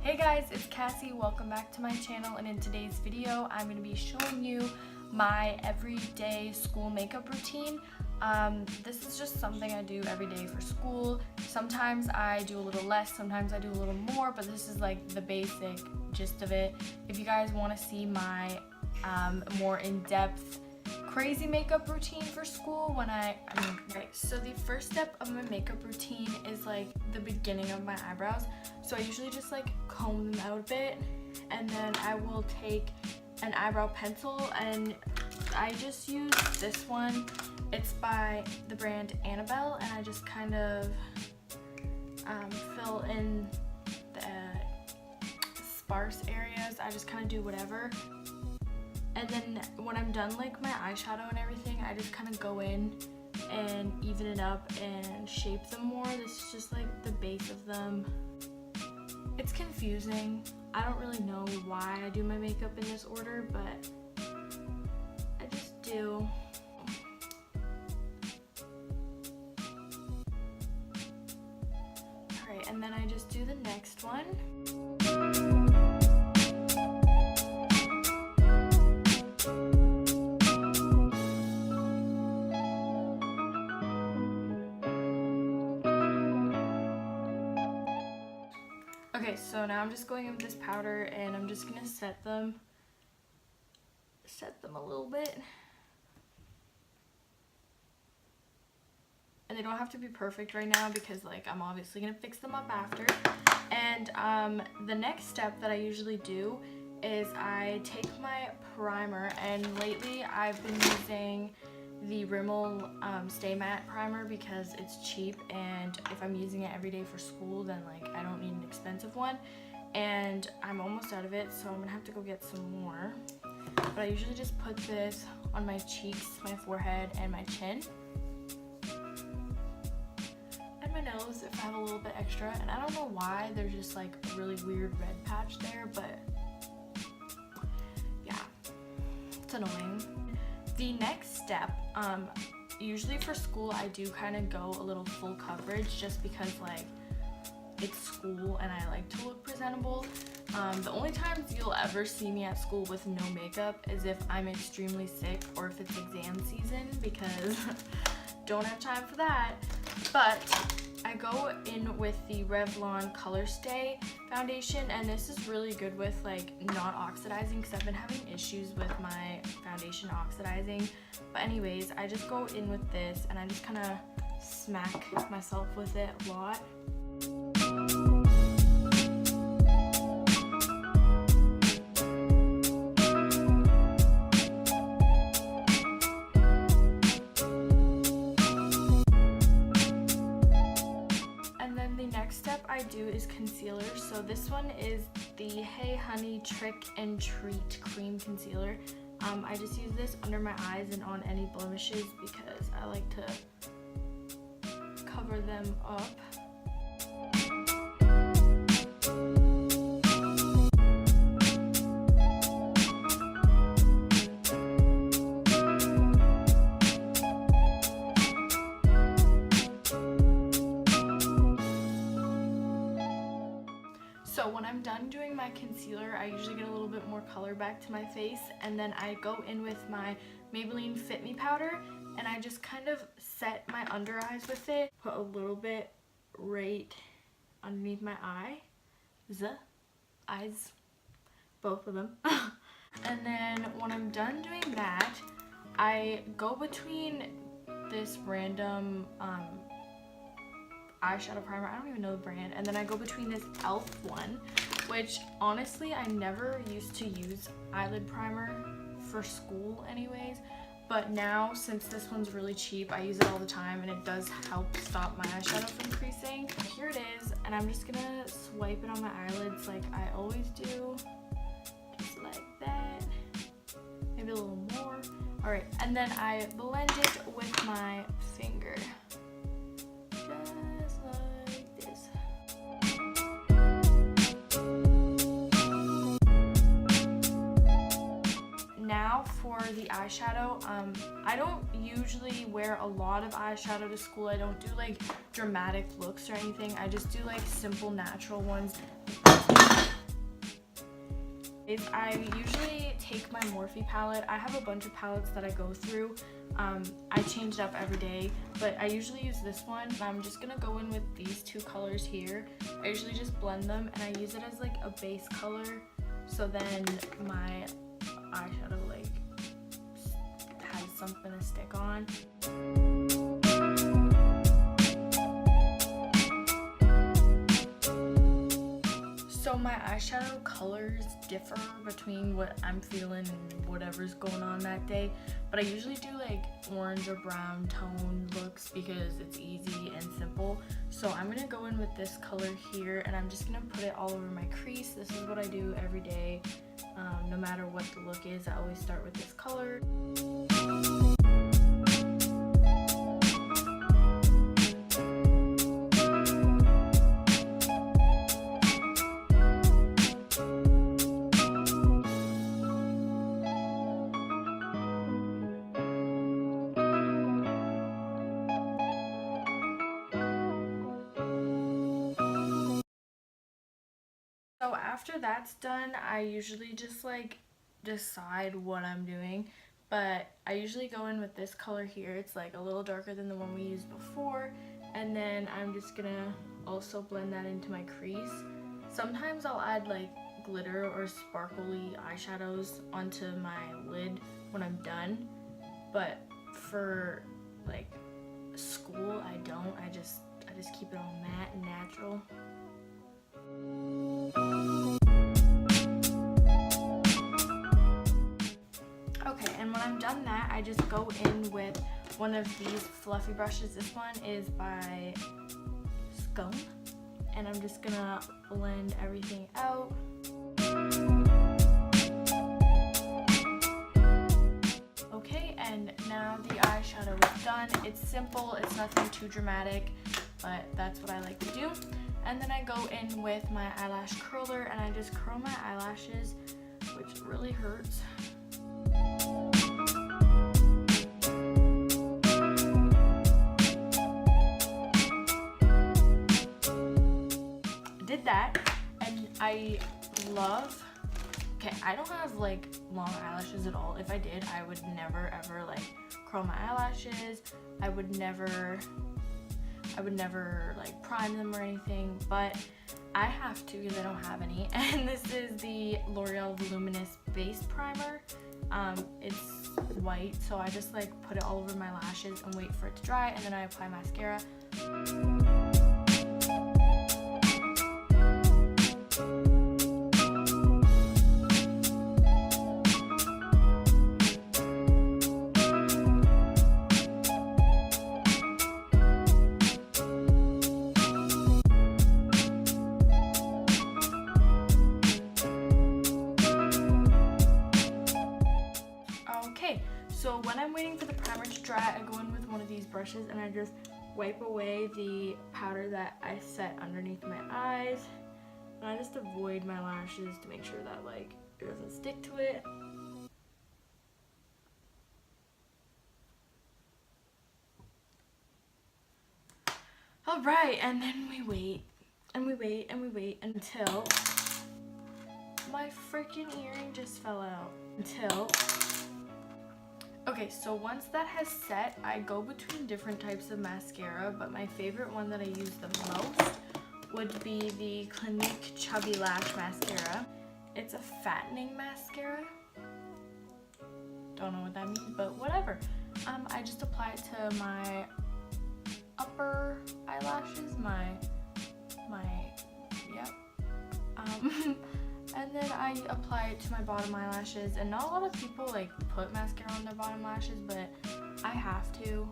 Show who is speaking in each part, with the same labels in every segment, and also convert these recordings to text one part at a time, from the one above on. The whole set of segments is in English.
Speaker 1: Hey guys, it's Cassie. Welcome back to my channel, and in today's video I'm going to be showing you my everyday school makeup routine. This is just something I do every day for school. Sometimes I do a little less, sometimes I do a little more, but this is like the basic gist of it. If you guys want to see my more in-depth crazy makeup routine for school, so the first step of my makeup routine is like the beginning of my eyebrows. So I usually just like comb them out a bit, and then I will take an eyebrow pencil, and I just use this one. It's by the brand Annabelle, and I just kind of fill in the sparse areas. I just kind of do whatever. And then when I'm done like my eyeshadow and everything, I just kind of go in and even it up and shape them more. This is just like the base of them. It's confusing. I don't really know why I do my makeup in this order, but I just do. Alright, and then I just do the next one. Okay, so now I'm just going in with this powder, and I'm just gonna set them a little bit. And they don't have to be perfect right now because like I'm obviously gonna fix them up after. And the next step that I usually do is I take my primer, and lately I've been using the Rimmel Stay Matte primer because it's cheap, and if I'm using it every day for school, then like I don't need an expensive one, and I'm almost out of it, so I'm gonna have to go get some more. But I usually just put this on my cheeks, my forehead, and my chin, and my nose if I have a little bit extra. And I don't know why there's just like a really weird red patch there, but yeah, it's annoying. The next step, usually for school I do kind of go a little full coverage just because like it's school and I like to look presentable. The only times you'll ever see me at school with no makeup is if I'm extremely sick or if it's exam season, because don't have time for that. But I go in with the Revlon Color Stay foundation, and this is really good with like not oxidizing because I've been having issues with my foundation oxidizing. But anyways, I just go in with this and I just kind of smack myself with it a lot. Step I do is concealer. So this one is the Hey Honey Trick and Treat Cream Concealer. I just use this under my eyes and on any blemishes because I like to cover them up. So when I'm done doing my concealer, I usually get a little bit more color back to my face, and then I go in with my Maybelline Fit Me powder, and I just kind of set my under eyes with it. Put a little bit right underneath my eyes, both of them. And then when I'm done doing that, I go between this random eyeshadow primer, I don't even know the brand, and then I go between this e.l.f. one, which honestly I never used to use eyelid primer for school anyways, but now since this one's really cheap, I use it all the time, and it does help stop my eyeshadow from creasing. Here it is, and I'm just gonna swipe it on my eyelids like I always do, just like that, maybe a little more. Alright, and then I blend it with my finger. Just like this. Now for the eyeshadow, I don't usually wear a lot of eyeshadow to school. I don't do like dramatic looks or anything. I just do like simple natural ones. I usually take my Morphe palette. I have a bunch of palettes that I go through. I change it up every day, but I usually use this one. I'm just gonna go in with these two colors here. I usually just blend them and I use it as like a base color, so then my eyeshadow like has something to stick on. So my eyeshadow colors differ between what I'm feeling and whatever's going on that day, but I usually do like orange or brown tone looks because it's easy and simple. So I'm gonna go in with this color here and I'm just gonna put it all over my crease. This is what I do every day. No matter what the look is, I always start with this color. So after that's done, I usually just like decide what I'm doing, but I usually go in with this color here. It's like a little darker than the one we used before, and then I'm just gonna also blend that into my crease. Sometimes I'll add like glitter or sparkly eyeshadows onto my lid when I'm done, but for like school I don't. I just keep it all matte and natural. Okay, and when I'm done that, I just go in with one of these fluffy brushes. This one is by xoxo, and I'm just gonna blend everything out. Okay, and now the eyeshadow is done. It's simple, it's nothing too dramatic, but that's what I like to do. And then I go in with my eyelash curler and I just curl my eyelashes, which really hurts. Did that, and I love, okay, I don't have like long eyelashes at all. If I did, I would never ever like curl my eyelashes. I would never like prime them or anything, but I have to because I don't have any. And this is the L'Oreal Voluminous Base Primer. It's white, so I just like put it all over my lashes and wait for it to dry, and then I apply mascara. Okay, so when I'm waiting for the primer to dry, I go in with one of these brushes and I just wipe away the powder that I set underneath my eyes. And I just avoid my lashes to make sure that like it doesn't stick to it. Alright, and then we wait, and we wait, and we wait until my freaking earring just fell out. Okay, so once that has set, I go between different types of mascara, but my favorite one that I use the most would be the Clinique Chubby Lash Mascara. It's a fattening mascara. Don't know what that means, but whatever. I just apply it to my upper eyelashes, yep. And then I apply it to my bottom eyelashes, and not a lot of people like put mascara on their bottom lashes, but I have to.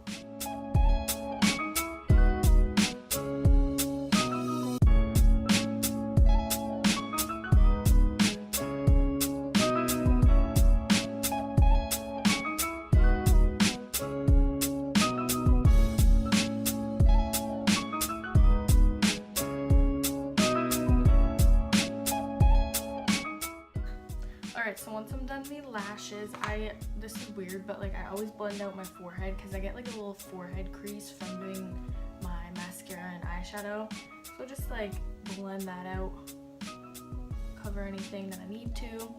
Speaker 1: Alright, so once I'm done the lashes, this is weird, but like I always blend out my forehead because I get like a little forehead crease from doing my mascara and eyeshadow. So just like blend that out, cover anything that I need to.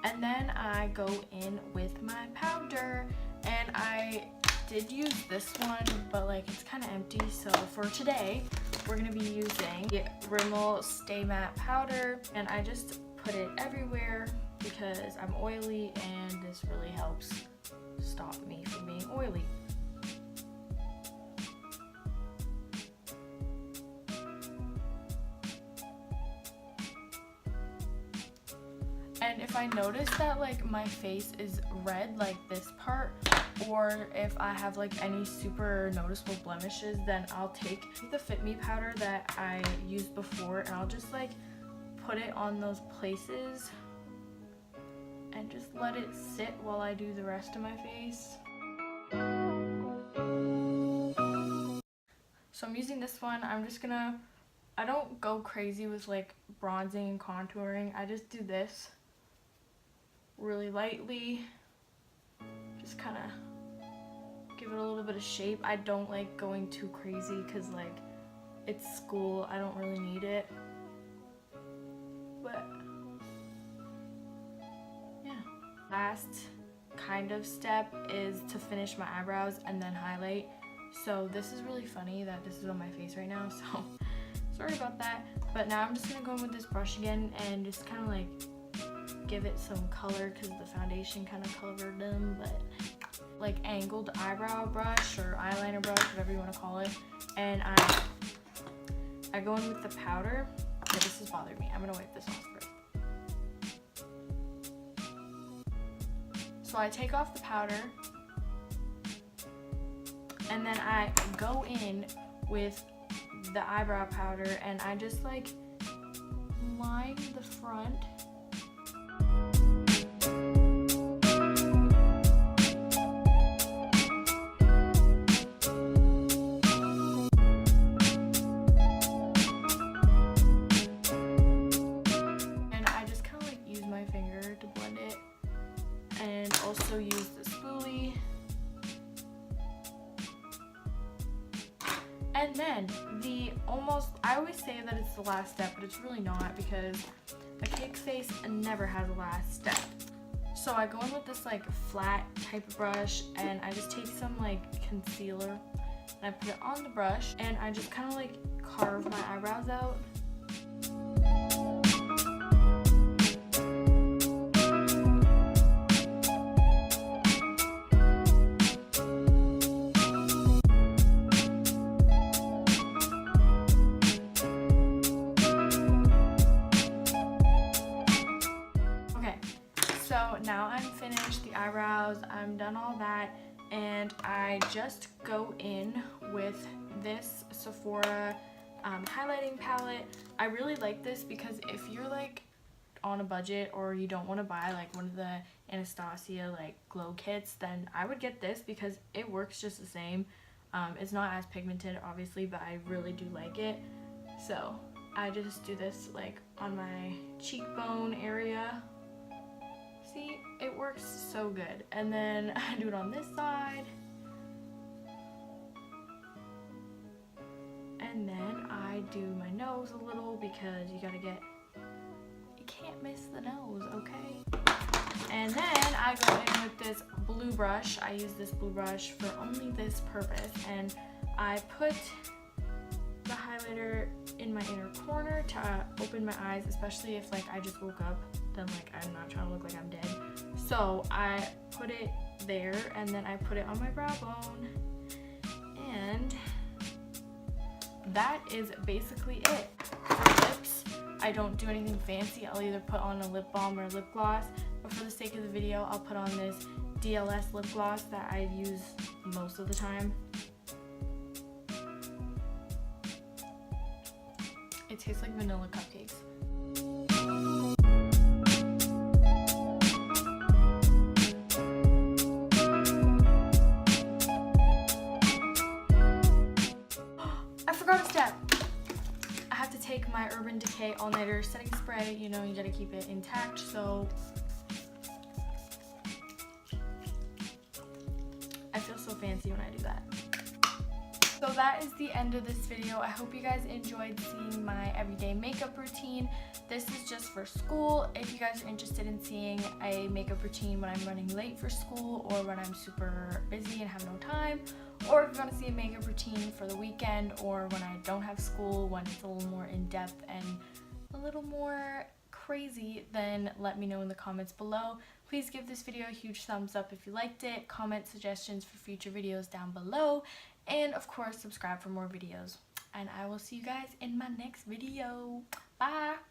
Speaker 1: And then I go in with my powder, and I did use this one, but like it's kind of empty. So for today, we're gonna be using the Rimmel Stay Matte powder, and I just put it everywhere because I'm oily and this really helps stop me from being oily. And if I notice that like my face is red, like this part, or if I have like any super noticeable blemishes, then I'll take the Fit Me powder that I used before and I'll just like put it on those places and just let it sit while I do the rest of my face. So I'm using this one. I don't go crazy with like bronzing and contouring. I just do this really lightly, just kind of give it a little bit of shape. I don't like going too crazy because like it's school, I don't really need it, but yeah. Last kind of step is to finish my eyebrows and then highlight. So this is really funny that this is on my face right now, so sorry about that. But now I'm just gonna go in with this brush again and just kind of like give it some color because the foundation kind of covered them, but like angled eyebrow brush or eyeliner brush, whatever you want to call it. And I go in with the powder. Yeah, this is bothering me. I'm gonna wipe this off first. So I take off the powder and then I go in with the eyebrow powder and I just like line the front. Also use the spoolie, and then I always say that it's the last step, but it's really not because a cake face never has a last step. So I go in with this like flat type of brush and I just take some like concealer and I put it on the brush and I just kind of like carve my eyebrows out. So now I'm finished the eyebrows, I'm done all that, and I just go in with this Sephora highlighting palette. I really like this because if you're like on a budget or you don't want to buy like one of the Anastasia like glow kits, then I would get this because it works just the same. It's not as pigmented obviously, but I really do like it. So I just do this like on my cheekbone area. See, it works so good. And then I do it on this side. And then I do my nose a little because you can't miss the nose, okay? And then I go in with this blue brush. I use this blue brush for only this purpose. And I put the highlighter in my inner corner to open my eyes, especially if like I just woke up, then like I'm not trying to look like I'm dead. So I put it there and then I put it on my brow bone, and that is basically it. For lips, I don't do anything fancy. I'll either put on a lip balm or lip gloss, but for the sake of the video, I'll put on this DLS lip gloss that I use most of the time. It tastes like vanilla cupcakes. I forgot a step. I have to take my Urban Decay All Nighter setting spray. You know, you gotta keep it intact, so so fancy when I do that. So that is the end of this video. I hope you guys enjoyed seeing my everyday makeup routine. This is just for school. If you guys are interested in seeing a makeup routine when I'm running late for school or when I'm super busy and have no time, or if you want to see a makeup routine for the weekend or when I don't have school, when it's a little more in-depth and a little more crazy, then let me know in the comments below. Please give this video a huge thumbs up if you liked it, comment suggestions for future videos down below, and of course subscribe for more videos. And I will see you guys in my next video. Bye!